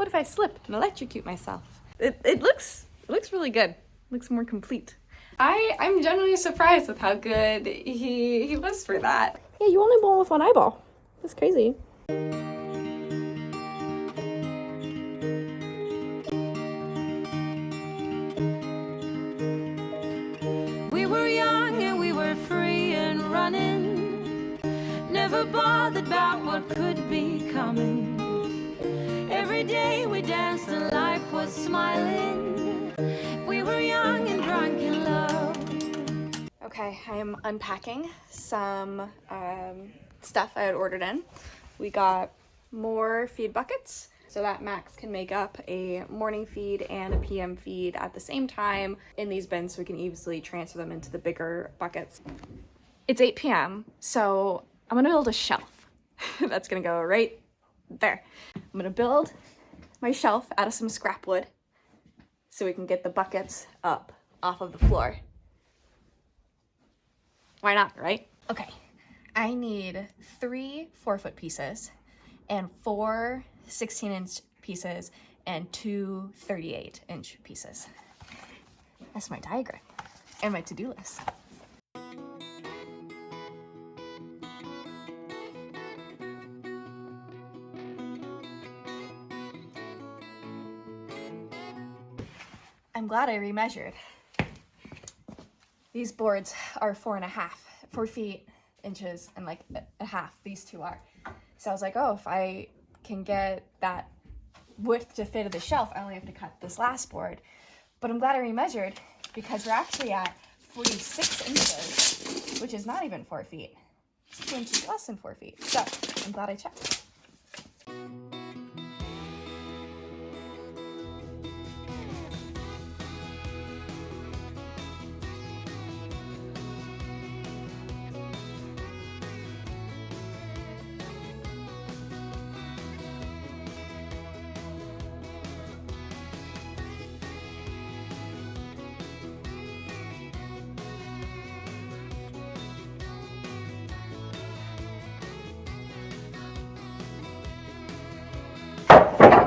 if I slip and electrocute myself? It looks really good. Looks more complete. I'm genuinely surprised with how good he was for that. Yeah, you only blow with one eyeball. That's crazy. We were young and we were free and running, never bothered about what could be coming. Every day we danced and life was smiling. We were young and drunk in love. Okay, I'm unpacking some stuff I had ordered in. We got more feed buckets so that Max can make up a morning feed and a PM feed at the same time in these bins so we can easily transfer them into the bigger buckets. It's 8 p.m. so I'm gonna build a shelf. That's gonna go right there. I'm gonna build my shelf out of some scrap wood so we can get the buckets up off of the floor. Why not, right? Okay, I need 3 4-foot pieces and 4 16-inch pieces and 2 38-inch pieces. That's my diagram and my to-do list. I'm glad I remeasured. These boards are 4 feet, inches, and like a half. These two are. So I was like, oh, if I can get that width to fit of the shelf, I only have to cut this last board. But I'm glad I remeasured because we're actually at 46 inches, which is not even 4 feet. It's 2 inches less than 4 feet. So I'm glad I checked.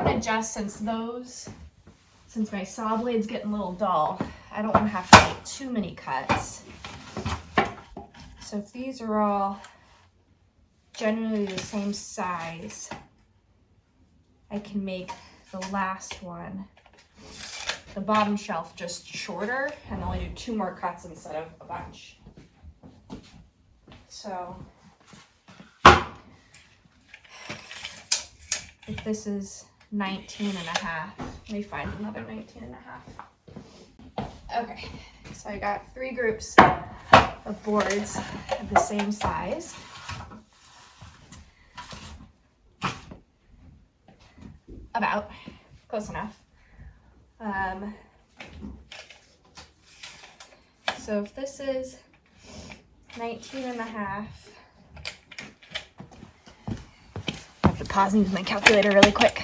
Adjust since my saw blade's getting a little dull, I don't want to have to make too many cuts. So if these are all generally the same size, I can make the last one, the bottom shelf, just shorter and only do 2 more cuts instead of a bunch. So if this is 19 and a half. Let me find another 19 and a half. Okay, so I got 3 groups of boards of the same size. About, close enough. So if this is 19 and a half, I have to pause and use my calculator really quick.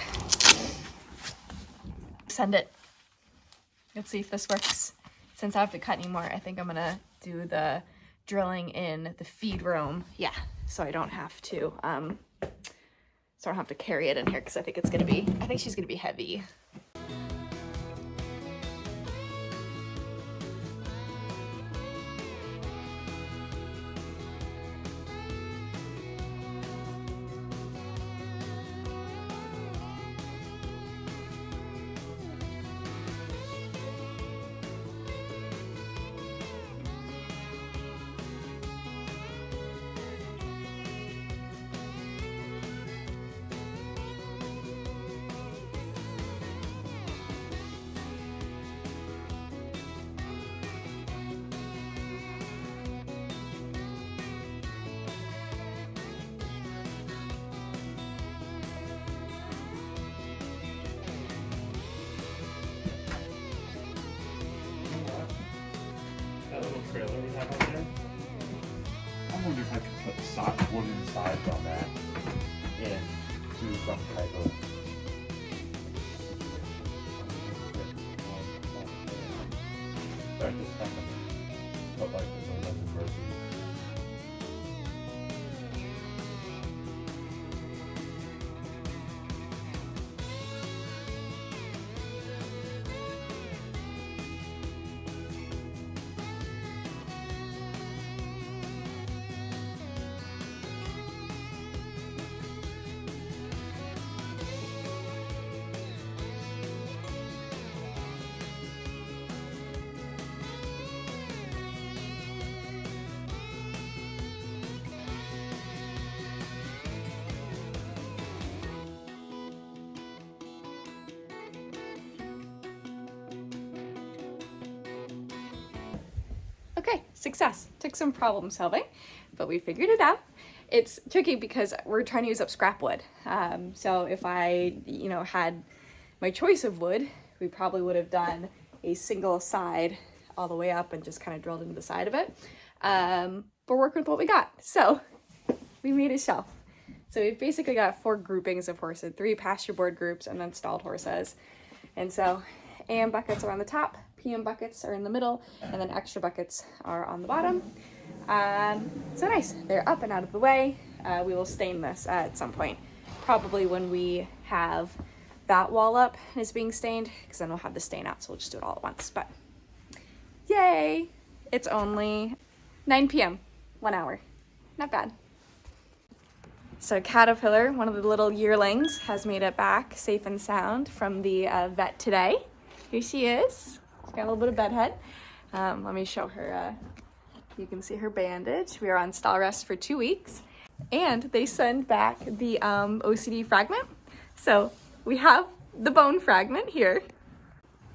Send it. Let's see if this works. Since I don't have to cut anymore, I think I'm gonna do the drilling in the feed room. Yeah, so I don't have to carry it in here because I think she's gonna be heavy. Trailer we have out there. I wonder if I could put wooden sides on that and do some type of. Sorry, just kind of put like this on the person. success. Took some problem solving, but we figured it out. It's tricky because we're trying to use up scrap wood. So if I, had my choice of wood, we probably would have done a single side all the way up and just kind of drilled into the side of it. But we're working with what we got. So we made a shelf. So we've basically got 4 groupings of horses, 3 pasture board groups and then stalled horses. And so AM buckets are on the top, PM buckets are in the middle, and then extra buckets are on the bottom. So nice, they're up and out of the way. We will stain this at some point, probably when we have that wall up and it's being stained, because then we'll have the stain out, so we'll just do it all at once. But yay, it's only 9 p.m., 1 hour, not bad. So Caterpillar, one of the little yearlings, has made it back safe and sound from the vet today. Here she is. She's got a little bit of bedhead. Let me show her. You can see her bandage. We are on stall rest for 2 weeks. And they send back the OCD fragment. So we have the bone fragment here.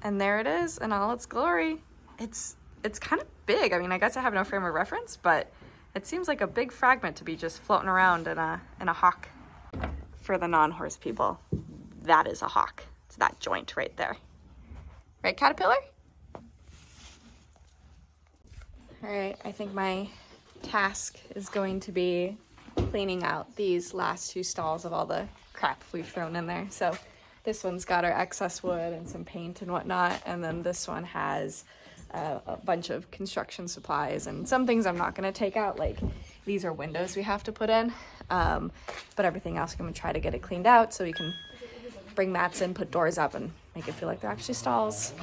And there it is in all its glory. It's kind of big. I mean, I guess I have no frame of reference, but it seems like a big fragment to be just floating around in a hock. For the non-horse people, that is a hock. It's that joint right there. Right, Caterpillar? All right, I think my task is going to be cleaning out these last 2 stalls of all the crap we've thrown in there. So this one's got our excess wood and some paint and whatnot, and then this one has a bunch of construction supplies and some things I'm not going to take out, like these are windows we have to put in, but everything else I'm going to try to get it cleaned out so we can bring mats in, put doors up, and make it feel like they're actually stalls.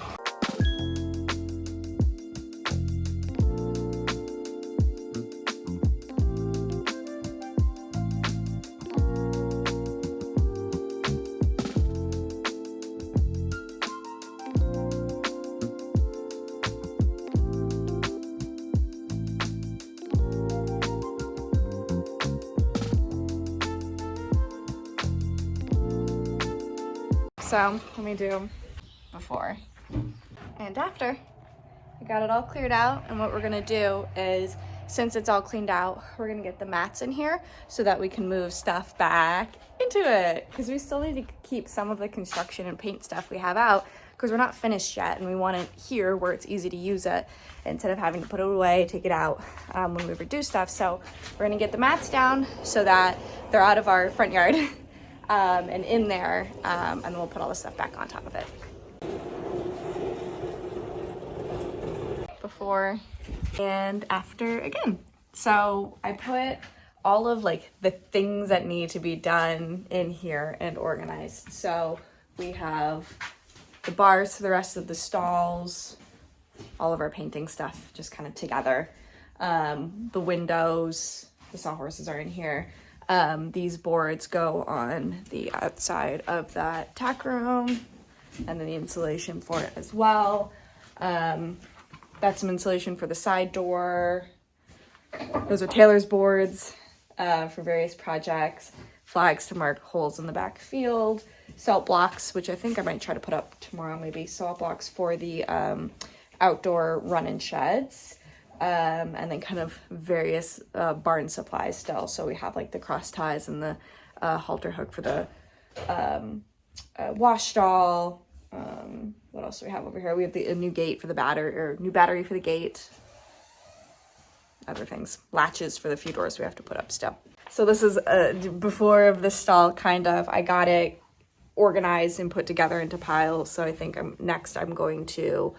So let me do before and after. I got it all cleared out, and what we're gonna do is, since it's all cleaned out, we're gonna get the mats in here so that we can move stuff back into it, because we still need to keep some of the construction and paint stuff we have out because we're not finished yet, and we want it here where it's easy to use it instead of having to put it away, take it out when we redo stuff. So we're gonna get the mats down so that they're out of our front yard and in there, and then we'll put all the stuff back on top of it. Before and after again. So I put all of like the things that need to be done in here and organized. So we have the bars for the rest of the stalls, all of our painting stuff just kind of together. The windows, the sawhorses are in here. These boards go on the outside of that tack room, and then the insulation for it as well. That's some insulation for the side door. Those are Taylor's boards for various projects. Flags to mark holes in the back field. Salt blocks, which I think I might try to put up tomorrow, maybe. Salt blocks for the outdoor run-in sheds. And then kind of various barn supplies still. So we have like the cross ties and the halter hook for the wash stall. What else do we have over here? We have a new gate for the new battery for the gate. Other things, latches for the few doors we have to put up still. So this is before of the stall, kind of. I got it organized and put together into piles. So I think next I'm going to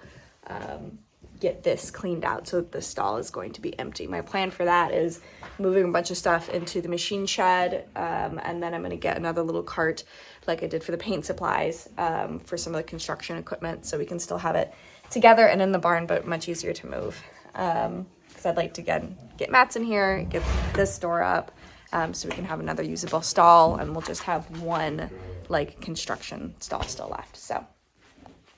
get this cleaned out so the stall is going to be empty. My plan for that is moving a bunch of stuff into the machine shed, and then I'm going to get another little cart like I did for the paint supplies for some of the construction equipment, so we can still have it together and in the barn, but much easier to move. Because I'd like to get mats in here, get this door up, so we can have another usable stall, and we'll just have one like construction stall still left. So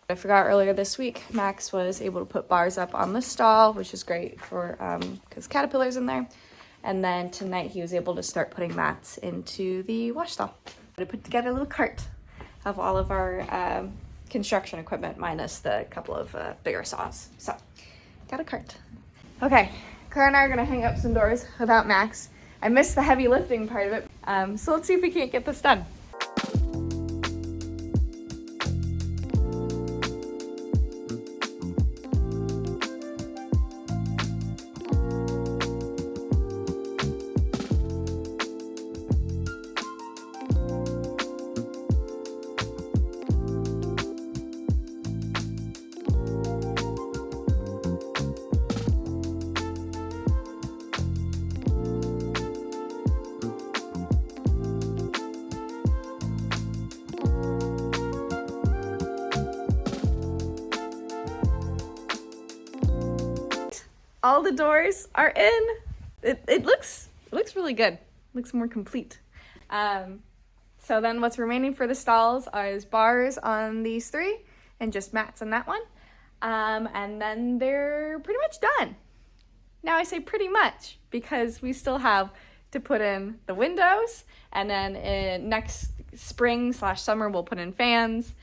I forgot earlier this week, Max was able to put bars up on the stall, which is great for because Caterpillar's in there. And then tonight he was able to start putting mats into the wash stall. I put together a little cart of all of our construction equipment minus the couple of bigger saws. So got a cart. Okay, Cara and I are gonna hang up some doors without Max. I missed the heavy lifting part of it, so let's see if we can't get this done. All the doors are in. It looks really good. It looks more complete. So then what's remaining for the stalls is bars on these three and just mats on that one. And then they're pretty much done. Now I say pretty much because we still have to put in the windows, and then next spring/summer we'll put in fans.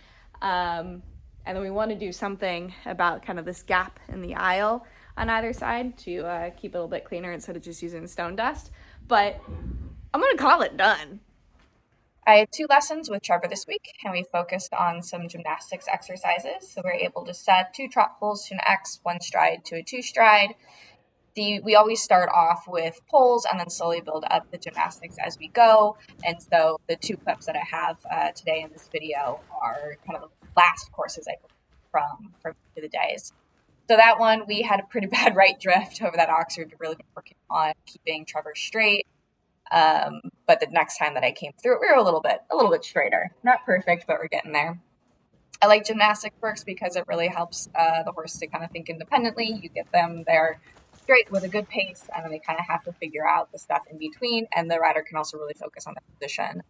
And then we want to do something about kind of this gap in the aisle on either side to keep it a little bit cleaner instead of just using stone dust. But I'm gonna call it done. I had 2 lessons with Trevor this week, and we focused on some gymnastics exercises. So we're able to set 2 trot pulls to an X, 1 stride to a 2 stride. We always start off with pulls and then slowly build up the gymnastics as we go. And so the 2 clips that I have today in this video are kind of the last courses I from the days. So that one, we had a pretty bad right drift over that Oxford. We've really been working on keeping Trevor straight. But the next time that I came through it, we were a little bit straighter. Not perfect, but we're getting there. I like gymnastic works because it really helps the horse to kind of think independently. You get them there straight with a good pace, and then they kind of have to figure out the stuff in between, and the rider can also really focus on the position.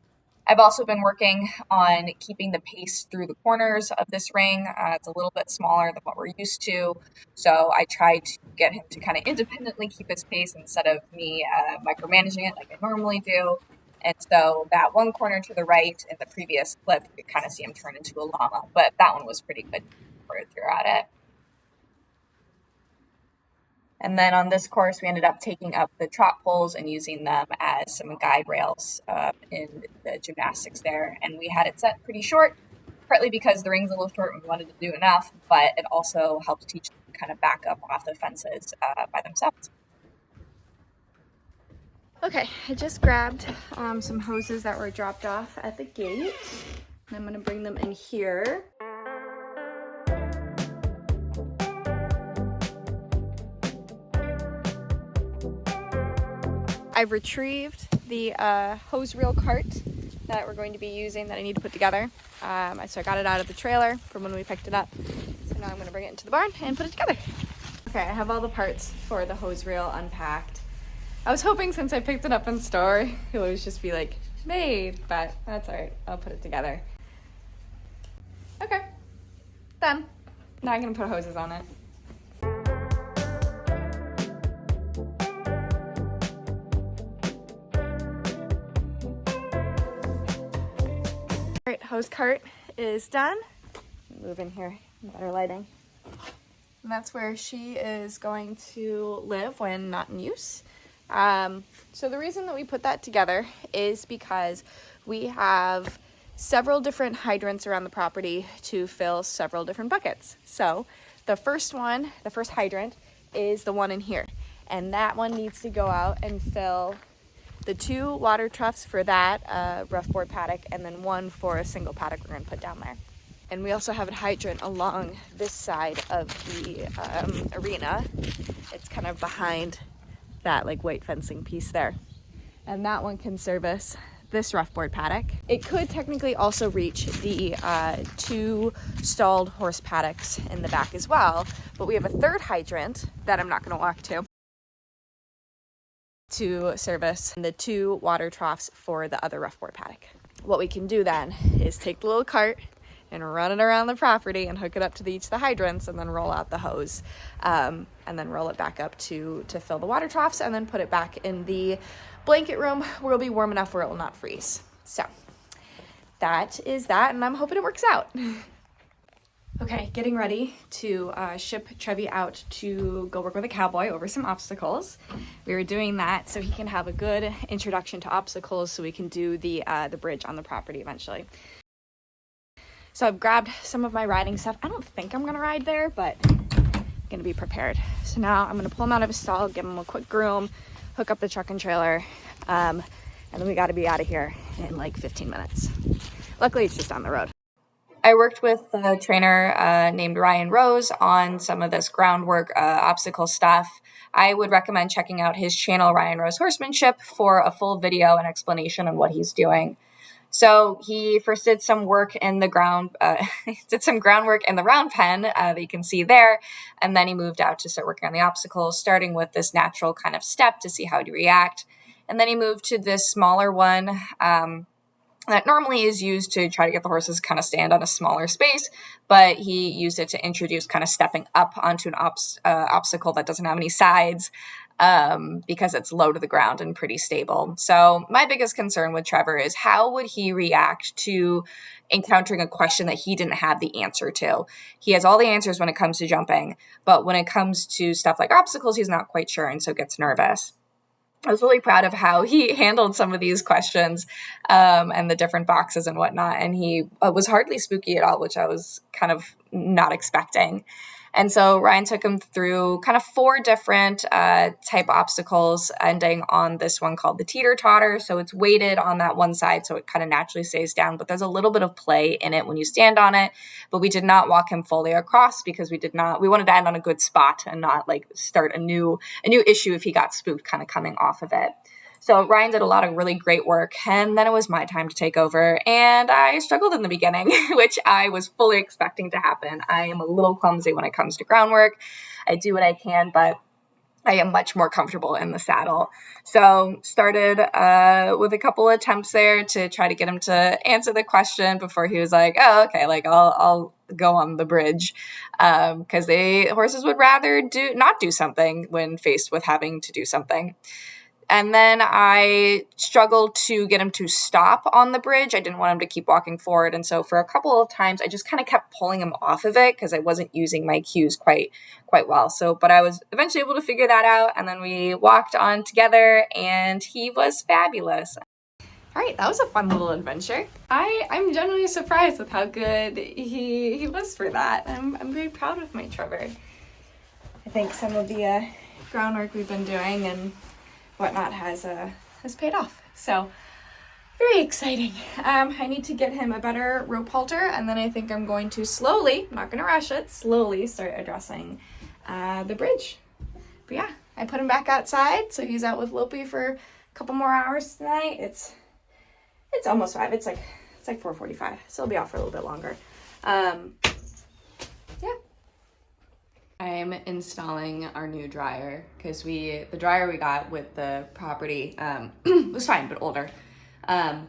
I've also been working on keeping the pace through the corners of this ring. It's a little bit smaller than what we're used to, so I try to get him to kind of independently keep his pace instead of me micromanaging it like I normally do. And so that one corner to the right in the previous clip, you could kind of see him turn into a llama, but that one was pretty good throughout it. And then on this course, we ended up taking up the trot poles and using them as some guide rails in the gymnastics there. And we had it set pretty short, partly because the ring's a little short and we wanted to do enough, but it also helps teach them to kind of back up off the fences by themselves. Okay, I just grabbed some hoses that were dropped off at the gate, and I'm gonna bring them in here. I've retrieved the hose reel cart that we're going to be using that I need to put together. So I got it out of the trailer from when we picked it up. So now I'm gonna bring it into the barn and put it together. Okay, I have all the parts for the hose reel unpacked. I was hoping since I picked it up in store, it would just be like made, but that's all right. I'll put it together. Okay, done. Now I'm gonna put hoses on it. All right, hose cart is done. Move in here, better lighting. And that's where she is going to live when not in use. So the reason that we put that together is because we have several different hydrants around the property to fill several different buckets. So the first hydrant is the one in here, and that one needs to go out and fill the 2 water troughs for that rough board paddock, and then 1 for a single paddock we're going to put down there. And we also have a hydrant along this side of the arena. It's kind of behind that like white fencing piece there. And that one can service this rough board paddock. It could technically also reach the 2 stalled horse paddocks in the back as well, but we have a 3rd hydrant that I'm not going to walk to service the 2 water troughs for the other rough board paddock. What we can do then is take the little cart and run it around the property and hook it up to each of the hydrants, and then roll out the hose, and then roll it back up to fill the water troughs, and then put it back in the blanket room where it'll be warm enough where it will not freeze. So that is that, and I'm hoping it works out. Okay, getting ready to ship Trevi out to go work with a cowboy over some obstacles. We were doing that so he can have a good introduction to obstacles so we can do the bridge on the property eventually. So I've grabbed some of my riding stuff. I don't think I'm gonna ride there, but I'm gonna be prepared. So now I'm gonna pull him out of his stall, give him a quick groom, hook up the truck and trailer, and then we gotta be out of here in like 15 minutes. Luckily, it's just down the road. I worked with a trainer named Ryan Rose on some of this groundwork obstacle stuff. I would recommend checking out his channel, Ryan Rose Horsemanship, for a full video and explanation on what he's doing. So he first did some work in the ground, did some groundwork in the round pen that you can see there. And then he moved out to start working on the obstacles, starting with this natural kind of step to see how to react. And then he moved to this smaller one that normally is used to try to get the horses kind of stand on a smaller space, but he used it to introduce kind of stepping up onto an obstacle that doesn't have any sides because it's low to the ground and pretty stable. So my biggest concern with Trevor is how would he react to encountering a question that he didn't have the answer to? He has all the answers when it comes to jumping, but when it comes to stuff like obstacles, he's not quite sure and so gets nervous. I was really proud of how he handled some of these questions and the different boxes and whatnot. And he was hardly spooky at all, which I was kind of not expecting. And so Ryan took him through kind of 4 different type obstacles, ending on this one called the teeter-totter. So it's weighted on that one side, so it kind of naturally stays down. But there's a little bit of play in it when you stand on it. But we did not walk him fully across because we wanted to end on a good spot and not like start a new issue if he got spooked kind of coming off of it. So Ryan did a lot of really great work, and then it was my time to take over, and I struggled in the beginning, which I was fully expecting to happen. I am a little clumsy when it comes to groundwork. I do what I can, but I am much more comfortable in the saddle. So started with a couple attempts there to try to get him to answer the question before he was like, oh, okay, like I'll go on the bridge, because horses would rather not do something when faced with having to do something. And then I struggled to get him to stop on the bridge. I didn't want him to keep walking forward. And so for a couple of times, I just kind of kept pulling him off of it because I wasn't using my cues quite well. But I was eventually able to figure that out. And then we walked on together and he was fabulous. All right, that was a fun little adventure. I'm genuinely surprised with how good he was for that. I'm very proud of my Trevor. I think some of the groundwork we've been doing and whatnot has paid off. So very exciting. I need to get him a better rope halter, and then I think I'm going to slowly, I'm not going to rush it, slowly start addressing the bridge. But yeah, I put him back outside, so he's out with Lopi for a couple more hours tonight. It's almost 5. It's like 4:45, so he'll be off for a little bit longer. Yeah. I'm installing our new dryer because the dryer we got with the property was fine but older, and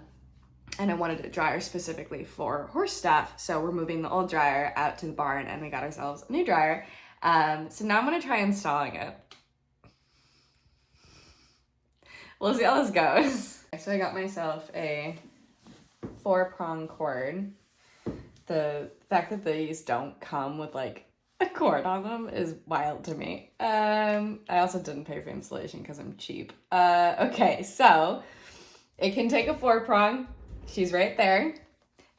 I wanted a dryer specifically for horse stuff, so we're moving the old dryer out to the barn and we got ourselves a new dryer. So now I'm gonna try installing it. We'll see how this goes. So I got myself a 4-prong cord. The fact that these don't come with like a cord on them is wild to me. I also didn't pay for installation because I'm cheap. Okay, so it can take a 4-prong. She's right there.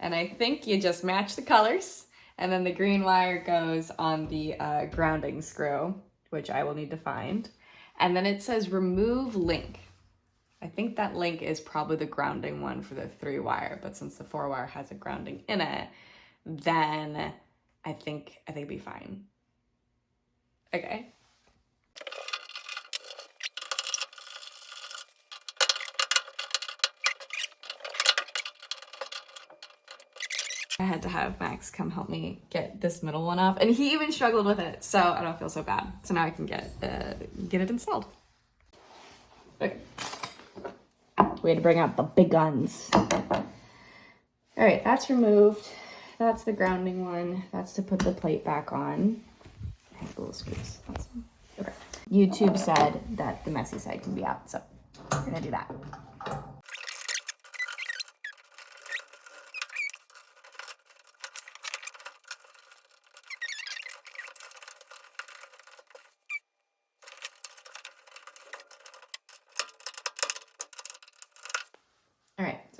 And I think you just match the colors. And then the green wire goes on the grounding screw, which I will need to find. And then it says remove link. I think that link is probably the grounding one for the 3-wire, but since the 4-wire has a grounding in it, then I think it'd be fine. Okay. I had to have Max come help me get this middle one off, and he even struggled with it, so I don't feel so bad. So now I can get it installed. Okay. We had to bring out the big guns. All right, that's removed. That's the grounding one. That's to put the plate back on. I have little screws. Awesome. Okay. YouTube said that the messy side can be out, so we're gonna do that.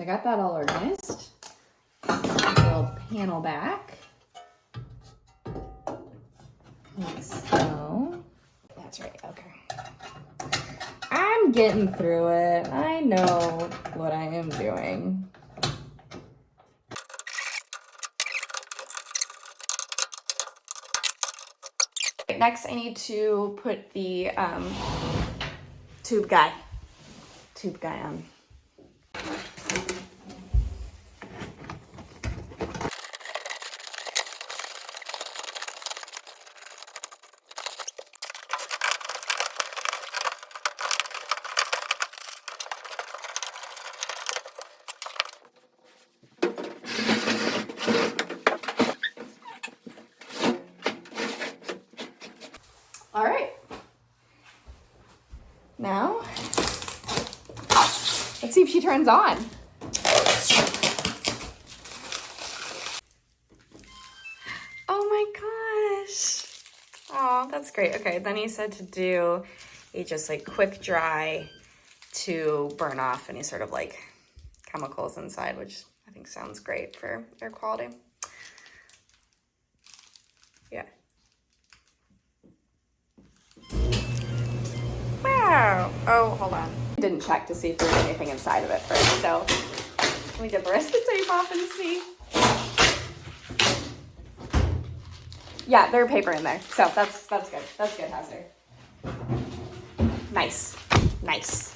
I got that all organized. Little panel back. Like so. That's right, okay. I'm getting through it. I know what I am doing. Next, I need to put the tube guy on. All right. Now, let's see if she turns on. Oh my gosh. Oh, that's great. Okay, then he said to do a just like quick dry to burn off any sort of like chemicals inside, which I think sounds great for air quality. Yeah. Wow. Oh, hold on. I didn't check to see if there was anything inside of it first, so let me get the rest of the tape off and see. Yeah, there's paper in there, so that's good. That's good, Hauser. Nice. Nice.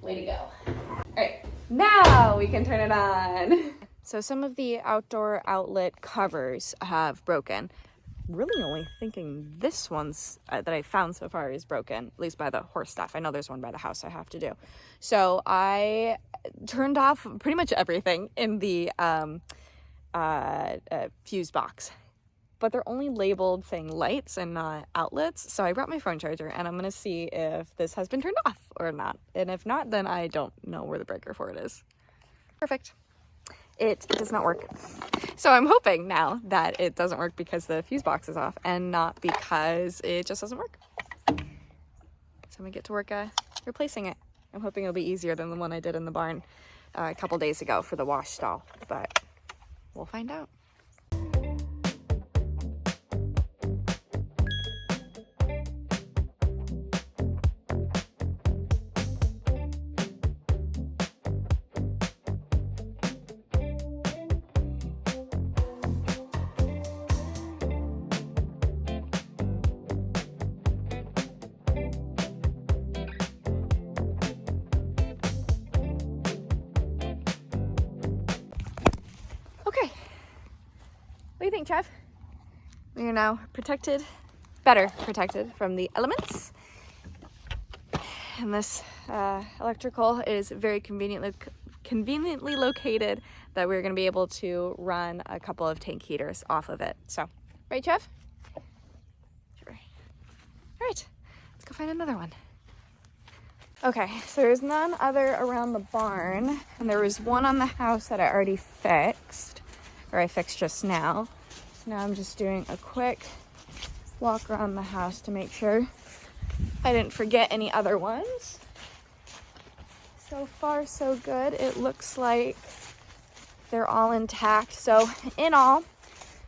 Way to go. All right, now we can turn it on. So some of the outdoor outlet covers have broken. Really only thinking this one's that I found so far is broken, at least by the horse stuff. I know there's one by the house I have to do. So I turned off pretty much everything in the fuse box, but they're only labeled saying lights and not outlets. So I brought my phone charger and I'm gonna see if this has been turned off or not. And if not, then I don't know where the breaker for it is. Perfect. It does not work. So I'm hoping now that it doesn't work because the fuse box is off and not because it just doesn't work. So I'm gonna get to work replacing it. I'm hoping it'll be easier than the one I did in the barn a couple days ago for the wash stall, but we'll find out. Okay, what do you think, Trev? We are now protected, better protected from the elements. And this electrical is very conveniently located that we're gonna be able to run a couple of tank heaters off of it. So, right, Trev? Sure. All right, let's go find another one. Okay, so there's none other around the barn, and there was one on the house that I already fixed, or I fixed just now. So now I'm just doing a quick walk around the house to make sure I didn't forget any other ones. So far, so good. It looks like they're all intact. So in all,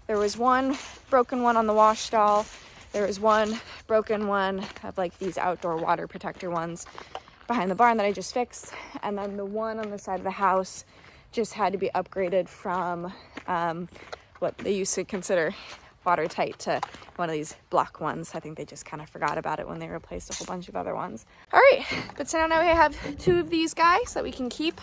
there was one broken one on the wash stall. There was one broken one of like these outdoor water protector ones behind the barn that I just fixed. And then the one on the side of the house just had to be upgraded from what they used to consider watertight to one of these block ones. I think they just kind of forgot about it when they replaced a whole bunch of other ones. All right, but so now we have two of these guys that we can keep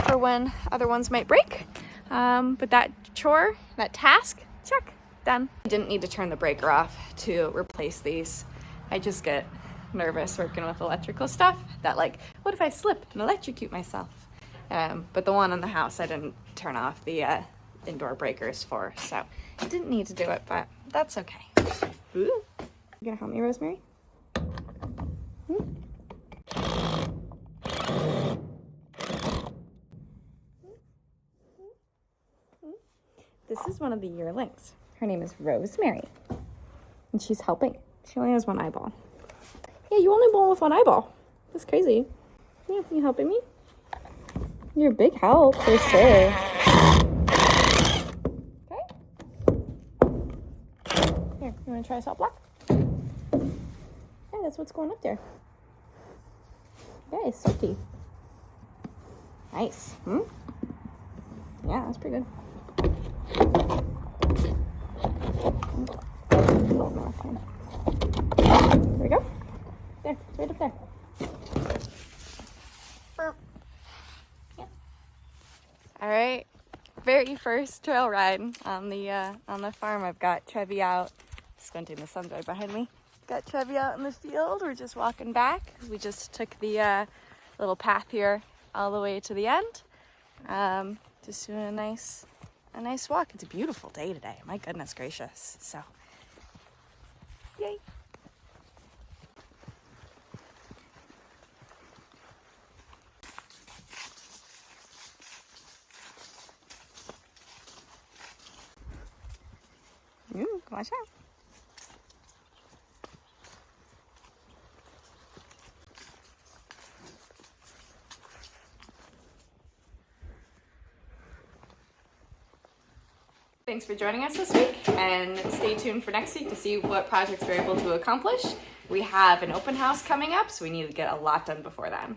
for when other ones might break. But that chore, that task, check, done. I didn't need to turn the breaker off to replace these. I just get nervous working with electrical stuff that like, what if I slip and electrocute myself? But the one in the house I didn't turn off the indoor breakers for, so I didn't need to do it, but that's okay. Ooh. You gonna help me, Rosemary? This is one of the yearlings. Her name is Rosemary, and she's helping. She only has one eyeball. Yeah, you only born with one eyeball. That's crazy. Yeah, you helping me? You're a big help, for sure. Okay. Here, you want to try salt block? Yeah, that's what's going up there. Okay, salty. Nice. Hmm? Yeah, that's pretty good. There we go. There, it's right up there. All right, very first trail ride on the farm. I've got Trevor out, squinting, the sun's right behind me. Got Trevor out in the field. We're just walking back. We just took the little path here all the way to the end. Just doing a nice walk. It's a beautiful day today. My goodness gracious. So, yay. Watch out. Thanks for joining us this week, and stay tuned for next week to see what projects we're able to accomplish. We have an open house coming up, so we need to get a lot done before then.